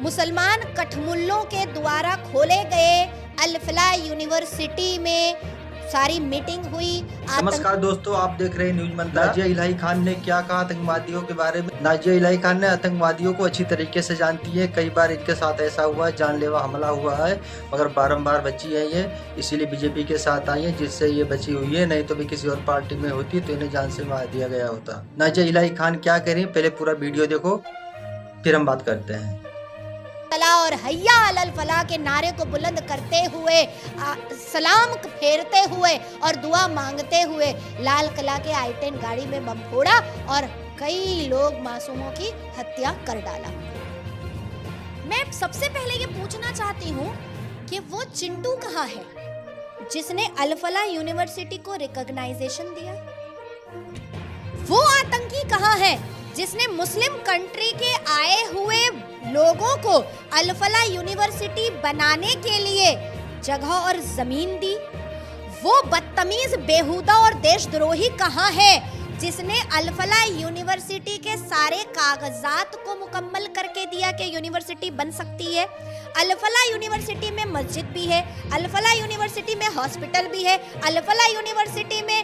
मुसलमान कठमुल्लों के द्वारा खोले गए अल फलाह यूनिवर्सिटी में सारी मीटिंग हुई। नमस्कार दोस्तों, आप देख रहे हैं न्यूज मंत्री। नाजिया इलाही खान ने क्या कहा आतंकवादियों के बारे में। नाजिया इलाही खान ने आतंकवादियों को अच्छी तरीके से जानती है। कई बार इनके साथ ऐसा हुआ है, जानलेवा हमला हुआ है, मगर बारंबार बची है ये, इसीलिए बीजेपी के साथ आई है, जिससे ये बची हुई है। नहीं तो भी किसी और पार्टी में होती तो इन्हें जान से मार दिया गया होता। नाजिया इलाही खान क्या कह रही है, पहले पूरा वीडियो देखो, फिर हम बात करते हैं। और हैया अलल फलाह के नारे को बुलंद करते हुए, सलाम फेरते हुए और दुआ मांगते हुए लाल किला के I-10 गाड़ी में बम फोड़ा और कई लोग मासूमों की हत्या कर डाला। मैं सबसे पहले ये पूछना चाहती हूँ कि वो चिंटू कहाँ है जिसने अल फलाह यूनिवर्सिटी को रिकॉग्नाइजेशन दिया? वो आतंकी कहाँ है जिसने मुस्लिम कंट्री के आए हुए लोगों को अल फलाह यूनिवर्सिटी बनाने के लिए जगह और जमीन दी? वो बदतमीज, बेहुदा और देशद्रोही कहाँ है जिसने अल फलाह यूनिवर्सिटी के सारे कागजात को मुकम्मल करके दिया कि यूनिवर्सिटी बन सकती है? अल फलाह यूनिवर्सिटी में मस्जिद भी है, अल फलाह यूनिवर्सिटी में हॉस्पिटल भी है, अल फलाह यूनिवर्सिटी में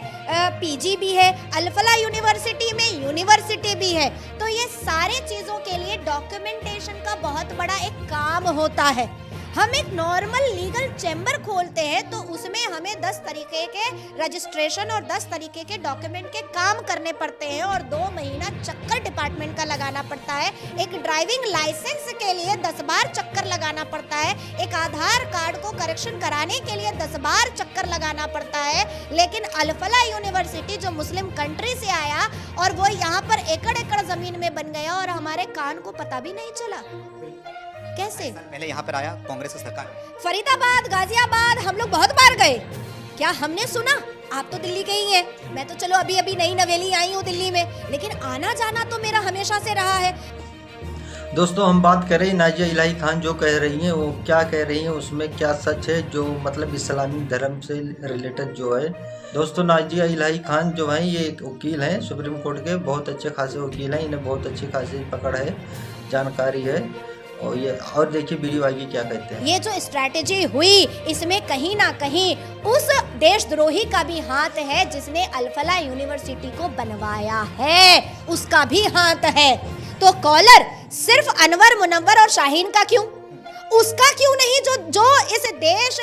पीजी भी है, अल फलाह यूनिवर्सिटी में यूनिवर्सिटी भी है। तो ये सारे चीज़ों के लिए डॉक्यूमेंटेशन का बहुत बड़ा एक काम होता है। हम एक नॉर्मल लीगल चैम्बर खोलते हैं तो उसमें हमें 10 तरीके के रजिस्ट्रेशन और 10 तरीके के डॉक्यूमेंट के काम करने पड़ते हैं और 2 महीना चक्कर डिपार्टमेंट का लगाना पड़ता है। एक ड्राइविंग लाइसेंस के लिए 10 बार चक्कर लगाना पड़ता है। एक आधार कार्ड को करेक्शन कराने के लिए 10 बार चक्कर लगाना पड़ता है। लेकिन अल फलाह यूनिवर्सिटी जो मुस्लिम कंट्री से आया और वो यहाँ पर एकड़ एकड़ जमीन में बन गया और हमारे कान को पता भी नहीं चला। कैसे? पहले यहाँ पर आया कांग्रेस की सरकार। फरीदाबाद, गाजियाबाद हम लोग बहुत बार गए, क्या हमने सुना? आप तो दिल्ली के ही हैं, मैं तो चलो अभी अभी नई नवेली आई हूँ दिल्ली में, लेकिन आना जाना तो मेरा हमेशा से रहा है। दोस्तों, हम बात करें नाजिया इलाही खान जो कह रही हैं, वो क्या कह रही हैं, उसमें क्या सच है, जो मतलब इस्लामी धर्म से रिलेटेड जो है। दोस्तों, नाजिया इलाही खान जो है ये एक वकील हैं, सुप्रीम कोर्ट के बहुत अच्छे खासे वकील हैं। इन्हें बहुत अच्छी खासी पकड़ है, जानकारी है। और देखिए वीडियो आगे क्या कहते हैं। ये जो स्ट्रैटेजी हुई इसमें कहीं ना कहीं उस देशद्रोही का भी हाथ है जिसने अल फलाह यूनिवर्सिटी को बनवाया है, उसका भी हाथ है। तो कॉलर सिर्फ अनवर, मुनव्वर और शाहीन का क्यों? उसका क्यों नहीं जो इस देश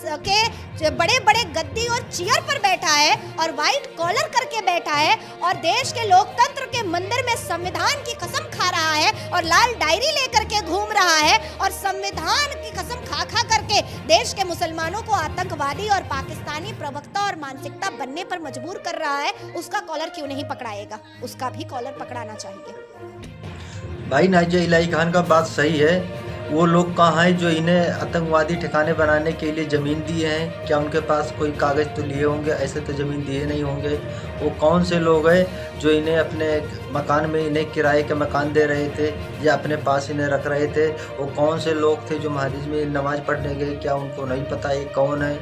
के बड़े बड़े गद्दी और चेयर पर बैठा है और व्हाइट कॉलर करके बैठा है और देश के लोकतंत्र के मंदिर में संविधान की कसम खा रहा है और लाल डायरी लेकर के घूम रहा है और संविधान की कसम खा खा करके देश के मुसलमानों को आतंकवादी और पाकिस्तानी प्रवक्ता और मानसिकता बनने पर मजबूर कर रहा है। उसका कॉलर क्यों नहीं पकड़ाएगा? उसका भी कॉलर पकड़ाना चाहिए। भाई, नाजिया इलाही खान का बात सही है। वो लोग कहाँ हैं जो इन्हें आतंकवादी ठिकाने बनाने के लिए ज़मीन दिए हैं? क्या उनके पास कोई कागज़ तो लिए होंगे? ऐसे तो ज़मीन दिए नहीं होंगे। वो कौन से लोग हैं जो इन्हें अपने मकान में, इन्हें किराए के मकान दे रहे थे या अपने पास इन्हें रख रहे थे? वो कौन से लोग थे जो मस्जिद में नमाज़ पढ़ने गए? क्या उनको नहीं पता ये कौन है,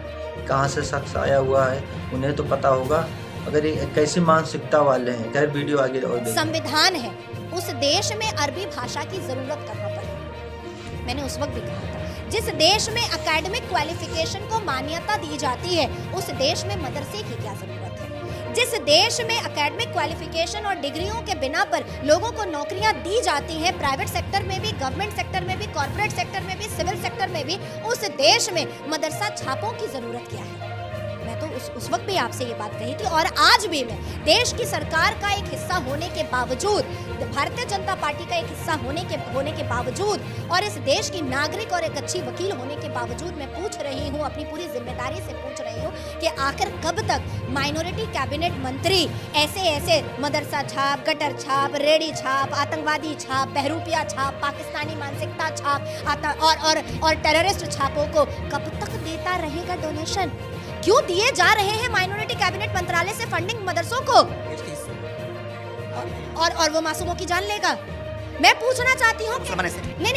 कहाँ से शख्स आया हुआ है? उन्हें तो पता होगा। अगर ये कैसी मानसिकता वाले हैं। खैर वीडियो आगे और संविधान है, उस देश में अरबी भाषा की जरूरत कहाँ पर? मैंने उस वक्त भी कहा था, जिस देश में एकेडमिक क्वालिफिकेशन को मान्यता दी जाती है उस देश में मदरसे की क्या जरूरत है? जिस देश में एकेडमिक क्वालिफिकेशन और डिग्रियों के बिना पर लोगों को नौकरियां दी जाती हैं, प्राइवेट सेक्टर में भी, गवर्नमेंट सेक्टर में भी, कॉर्पोरेट सेक्टर में भी, सिविल सेक्टर में भी, उस देश में मदरसा छापों की जरूरत क्या है? मैं तो उस वक्त भी आपसे ये बात कही थी और आज भी मैं देश की सरकार का एक हिस्सा होने के बावजूद, भारतीय जनता पार्टी का एक हिस्सा होने के बावजूद और इस देश की नागरिक और एक अच्छी वकील होने के बावजूद मैं पूछ रही हूँ, अपनी पूरी जिम्मेदारी से पूछ रही हूँ कि आखिर कब तक माइनॉरिटी कैबिनेट मंत्री ऐसे मदरसा छाप, गटर छाप, रेडी छाप, आतंकवादी छाप, बहरूपिया छाप, पाकिस्तानी मानसिकता छाप और टेररिस्ट छापों को कब तक देता रहेगा डोनेशन? क्यों दिए जा रहे हैं माइनॉरिटी कैबिनेट मंत्रालय से फंडिंग मदरसों को? और वो मासूमों की जान लेगा। मैं पूछना चाहती हूँ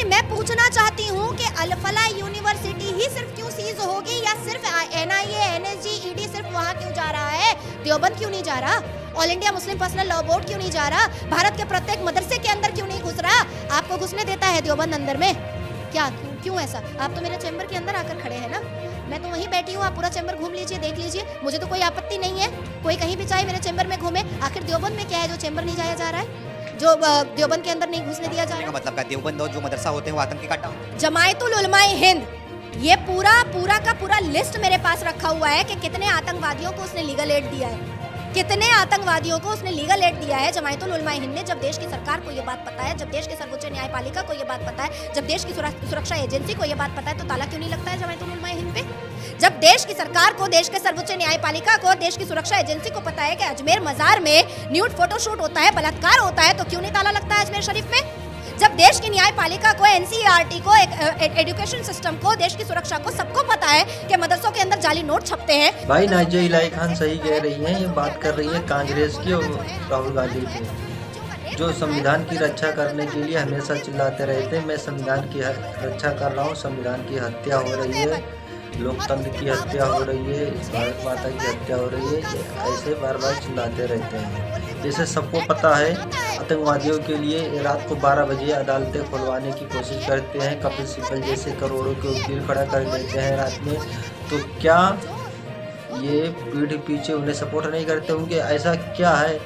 मैं पूछना चाहती हूँ कि अल फलाह यूनिवर्सिटी ही सिर्फ क्यों सीज होगी या सिर्फ NIA, NSG, ED सिर्फ वहाँ क्यों जा रहा है? देवबंद क्यों नहीं जा रहा? All India Muslim personal law board क्यों नहीं जा रहा? भारत के प्रत्येक मदरसे के अंदर क्यों नहीं घुस रहा? आपको घुसने देता है देवबंद अंदर में? क्या क्यों ऐसा? आप तो मेरे चैम्बर के अंदर आकर खड़े हैं ना, मैं तो वहीं बैठी हूँ, आप पूरा चैम्बर घूम लीजिए, देख लीजिए, मुझे तो कोई आपत्ति नहीं है। कोई कहीं भी चाहे मेरे चैम्बर में घूमे। आखिर देवबंद में क्या है जो चैम्बर नहीं जाया जा रहा है, जो देवबंद के अंदर नहीं घुसने दिया जा रहा है? मतलब का देवबंद और जो मदरसा होते हैं वो आतंकी काटा। जमायतुल उलमाए हिंद, ये पूरा का पूरा लिस्ट मेरे पास रखा हुआ है कि कितने आतंकवादियों को उसने लीगल एड दिया है, कितने आतंकवादियों को उसने लीगल एड दिया है जमायतुल उलमाए हिंद ने। जब देश की सरकार को ये बात पता है, जब देश के सर्वोच्च न्यायपालिका को ये बात पता है, जब देश की सुरक्षा एजेंसी को ये बात पता है, तो ताला क्यों नहीं लगता है जमायतुल उलमाए हिंद पे? जब देश की सरकार को, देश के सर्वोच्च न्यायपालिका को, देश की सुरक्षा एजेंसी को पता है कि अजमेर मजार में न्यूड फोटोशूट होता है, बलात्कार होता है, तो क्यों नहीं ताला लगता है अजमेर शरीफ में? जब देश की न्यायपालिका को, एनसीईआरटी को, एजुकेशन सिस्टम को, देश की सुरक्षा को, सबको पता है कि मदरसों के अंदर जाली नोट छपते हैं। भाई नाजिया इलाही खान सही कह रही हैं, ये बात कर रही है कांग्रेस की और राहुल गांधी की, जो संविधान की रक्षा करने के लिए हमेशा चिल्लाते रहते हैं मैं संविधान की रक्षा कर रहा हूँ, संविधान की हत्या हो रही है, लोकतंत्र की हत्या हो रही है, भारत माता की हत्या हो रही है, ऐसे बार बार चिल्लाते रहते हैं। जैसे सबको पता है आतंकवादियों के लिए रात को 12 बजे अदालतें खुलवाने की कोशिश करते हैं, कपिल सिब्बल जैसे करोड़ों के वकील खड़ा कर देते हैं रात में, तो क्या ये पीठ पीछे उन्हें सपोर्ट नहीं करते होंगे? ऐसा क्या है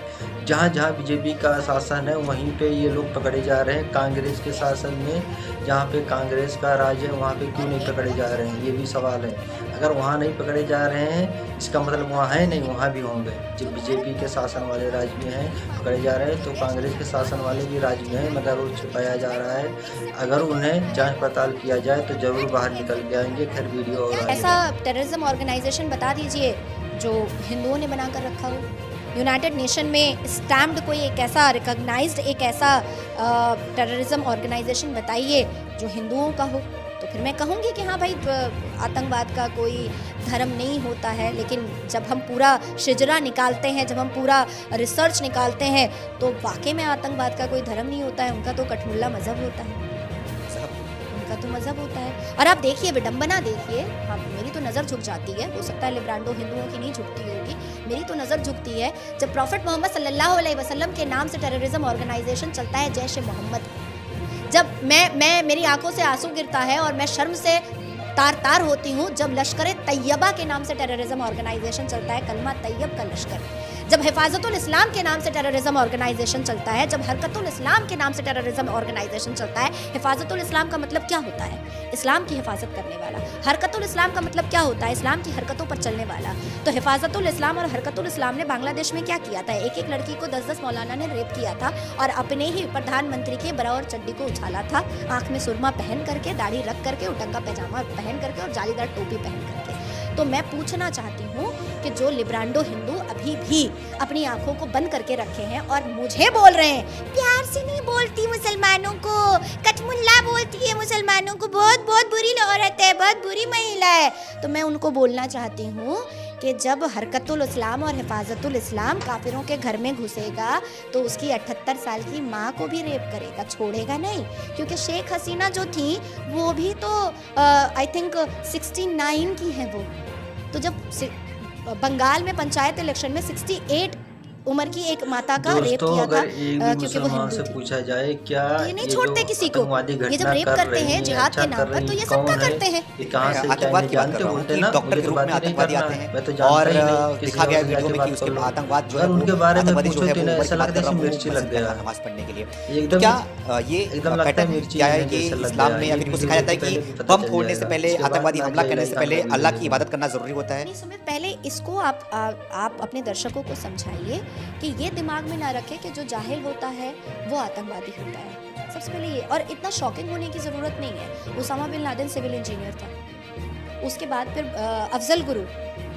जहाँ जहाँ बीजेपी का शासन है वहीं पे ये लोग पकड़े जा रहे हैं, कांग्रेस के शासन में जहाँ पे कांग्रेस का राज है वहाँ पे क्यों नहीं पकड़े जा रहे हैं? ये भी सवाल है। अगर वहाँ नहीं पकड़े जा रहे हैं इसका मतलब वहाँ है नहीं, वहाँ भी होंगे। जब बीजेपी के शासन वाले राज्य में हैं पकड़े जा रहे हैं तो कांग्रेस के शासन वाले भी राज्य में हैं मगर वो छिपाया जा रहा है। अगर उन्हें जाँच पड़ताल किया जाए तो जरूर बाहर निकल के आएंगे। फिर वीडियो और ऐसा टेररिज्म ऑर्गेनाइजेशन बता दीजिए जो हिंदुओं ने बनाकर रखा हो, यूनाइटेड नेशन में स्टैम्प्ड कोई एक ऐसा रिकॉग्नाइज्ड एक ऐसा टेररिज्म ऑर्गेनाइजेशन बताइए जो हिंदुओं का हो, तो फिर मैं कहूँगी कि हाँ भाई आतंकवाद का कोई धर्म नहीं होता है। लेकिन जब हम पूरा शिजरा निकालते हैं, जब हम पूरा रिसर्च निकालते हैं, तो वाकई में आतंकवाद का कोई धर्म नहीं होता है, उनका तो कठमुल्ला मजहब होता है, उनका तो मजहब होता है। और आप देखिए विडंबना देखिए, हाँ मेरी तो नज़र झुक जाती है, हो सकता है लिब्रांडो हिंदुओं की नहीं झुकती होगी, मेरी तो नज़र झुकती है जब प्रॉफिट मोहम्मद सल्लल्लाहु अलैहि वसल्लम के नाम से टेररिज्म ऑर्गेनाइजेशन चलता है जैश ए मोहम्मद। जब मैं मेरी आंखों से आंसू गिरता है और मैं शर्म से तार होती हूँ जब लश्कर तैयबा के नाम से टेररिज्म ऑर्गेनाइजेशन चलता है, कलमा तैयब का लश्कर। जब हिफाजतुल इस्लाम के नाम से टेररिज्म ऑर्गेनाइजेशन चलता है, जब हरकतुल इस्लाम के नाम से टेररिज्म ऑर्गेनाइजेशन चलता है। हिफाजतुल इस्लाम का मतलब क्या होता है? इस्लाम की हिफाजत करने वाला। हरकतुल इस्लाम का मतलब क्या होता है? इस्लाम की हरकतों पर चलने वाला। तो हिफाजतुल इस्लाम और हरकतुल इस्लाम ने बांग्लादेश में क्या किया था? एक एक लड़की को 10-10 मौलाना ने रेप किया था और अपने ही प्रधानमंत्री के बरा और चड्डी को उछाला था, आँख में सुरमा पहन करके, दाढ़ी रख करके, उटंगा पैजामा पहन करके और जालीदार टोपी पहन करके। तो मैं पूछना चाहती हूँ कि जो लिब्रांडो हिंदू अभी भी अपनी आंखों को बंद करके रखे हैं और मुझे बोल रहे हैं प्यार से नहीं बोलती मुसलमानों को, कठमुल्ला बोलती है मुसलमानों को, बहुत बुरी औरत है, बहुत बुरी महिला है, तो मैं उनको बोलना चाहती हूँ कि जब हरकतुल इस्लाम और हिफाजतुल इस्लाम काफिरों के घर में घुसेगा तो उसकी 78 साल की माँ को भी रेप करेगा, छोड़ेगा नहीं। क्योंकि शेख हसीना जो थी वो भी तो आई थिंक 69 की है वो। तो जब बंगाल में पंचायत इलेक्शन में 68 उम्र की एक माता का रेप किया था क्योंकि वो हिंदू से थी। पूछा जाए क्या ये नहीं छोड़ते किसी को, ये जब रेप करते हैं जिहाद के नाम पर तो ये सबका करते हैं। आतंकवाद की बात कर रहा हूँ कि डॉक्टर के रूप में आतंकवादी आते हैं और दिखा गया वीडियो में कि उसके आतंकवाद जो है उनके बारे में आतंकवादी जो है वो ऐसा लगता है मिर्ची लग गया नमाज पढ़ने के लिए। एकदम क्या ये पैटर्न क्या है कि इस्लाम में अगर कुछ सिखाया जाता है कि बम फोड़ने से पहले, आतंकवादी हमला करने से पहले अल्लाह की इबादत करना जरूरी होता है? पहले इसको आप अपने दर्शकों को समझाइए कि ये दिमाग में ना रखे कि जो जाहिल होता है वो आतंकवादी होता है। सबसे पहले ये, और इतना शॉकिंग होने की ज़रूरत नहीं है। Osama bin Laden civil engineer था, उसके बाद फिर अफजल गुरु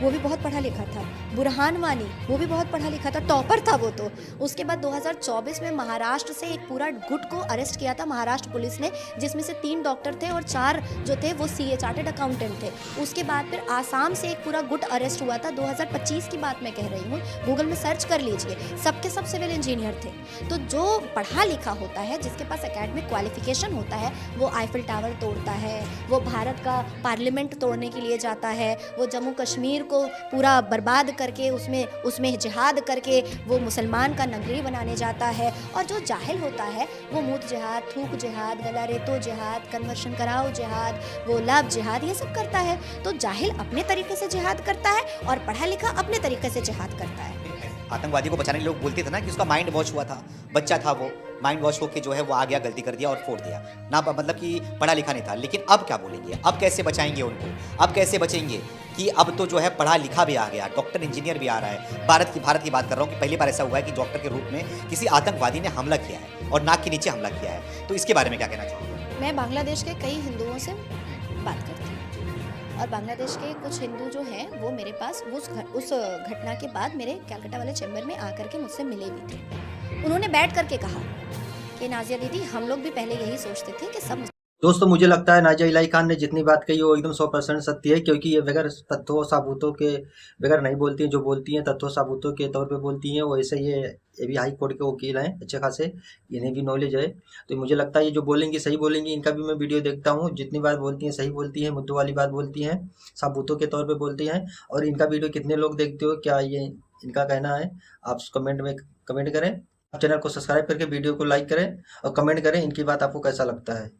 वो भी बहुत पढ़ा लिखा था, बुरहान वानी वो भी बहुत पढ़ा लिखा था, टॉपर था वो तो। उसके बाद 2024 में महाराष्ट्र से एक पूरा गुट को अरेस्ट किया था महाराष्ट्र पुलिस ने, जिसमें से 3 डॉक्टर थे और 4 जो थे वो CA चार्टेड अकाउंटेंट थे। उसके बाद फिर आसाम से एक पूरा गुट अरेस्ट हुआ था, 2025 की बात मैं कह रही हूँ, गूगल में सर्च कर लीजिए, सबके सब सिविल इंजीनियर थे। तो जो पढ़ा लिखा होता है, जिसके पास एकेडमिक क्वालिफिकेशन होता है, वो आईफिल टावर तोड़ता है, वो भारत का पार्लियामेंट तोड़ने के लिए जाता है, वो जम्मू कश्मीर कश्मीर को पूरा बर्बाद करके उसमें जिहाद करके वो मुसलमान का नगरी बनाने जाता है। और जो जाहिल होता है वो मूत जिहाद, थूक जिहाद, गला रेतो जिहाद, कन्वर्शन कराओ जिहाद, वो लाभ जिहाद, ये सब करता है। तो जाहिल अपने तरीके से जिहाद करता है और पढ़ा लिखा अपने तरीके से जिहाद करता है। आतंकवादी को बचाने के लोग बोलते थे ना कि उसका माइंड वॉश हुआ था, बच्चा था वो, माइंड वॉश होकर जो है वो आ गया, गलती कर दिया और फोड़ दिया ना, मतलब कि पढ़ा लिखा नहीं था। लेकिन अब क्या बोलेंगे, अब कैसे बचाएंगे उनको, अब कैसे बचेंगे कि अब तो जो है पढ़ा लिखा भी आ गया, डॉक्टर इंजीनियर भी आ रहा है। भारत की बात कर रहा हूँ कि पहली बार ऐसा हुआ है कि डॉक्टर के रूप में किसी आतंकवादी ने हमला किया है और नाक के नीचे हमला किया है। तो इसके बारे में क्या कहना चाहूँगा? मैं बांग्लादेश के कई हिंदुओं से बात करती हूँ और बांग्लादेश के कुछ हिंदू जो हैं वो मेरे पास उस घटना के बाद मेरे कैलकाटा वाले चैम्बर में आकर के मुझसे मिले भी थे। उन्होंने बैठ करके कहा कि नाजिया दीदी, हम लोग भी पहले यही सोचते थे कि सब। दोस्तों, मुझे लगता है नाजिया इलाही खान ने जितनी बात कही वो एकदम 100% सत्य है, क्योंकि ये बगैर तथ्यों साबूतों के बगैर नहीं बोलती हैं। जो बोलती हैं तथ्यों साबूतों के तौर पे बोलती हैं। वैसे ये भी हाई कोर्ट के वकील हैं अच्छे खासे, इन्हें भी नॉलेज है। तो मुझे लगता है ये जो बोलेंगी सही बोलेंगी। इनका भी मैं वीडियो देखता हूँ, जितनी बात बोलती हैं सही बोलती हैं, मुद्दों वाली बात बोलती हैं, साबूतों के तौर पर बोलती हैं। और इनका वीडियो कितने लोग देखते हो, क्या ये इनका कहना है, आप कमेंट में कमेंट करें। आप चैनल को सब्सक्राइब करके वीडियो को लाइक करें और कमेंट करें इनकी बात आपको कैसा लगता है।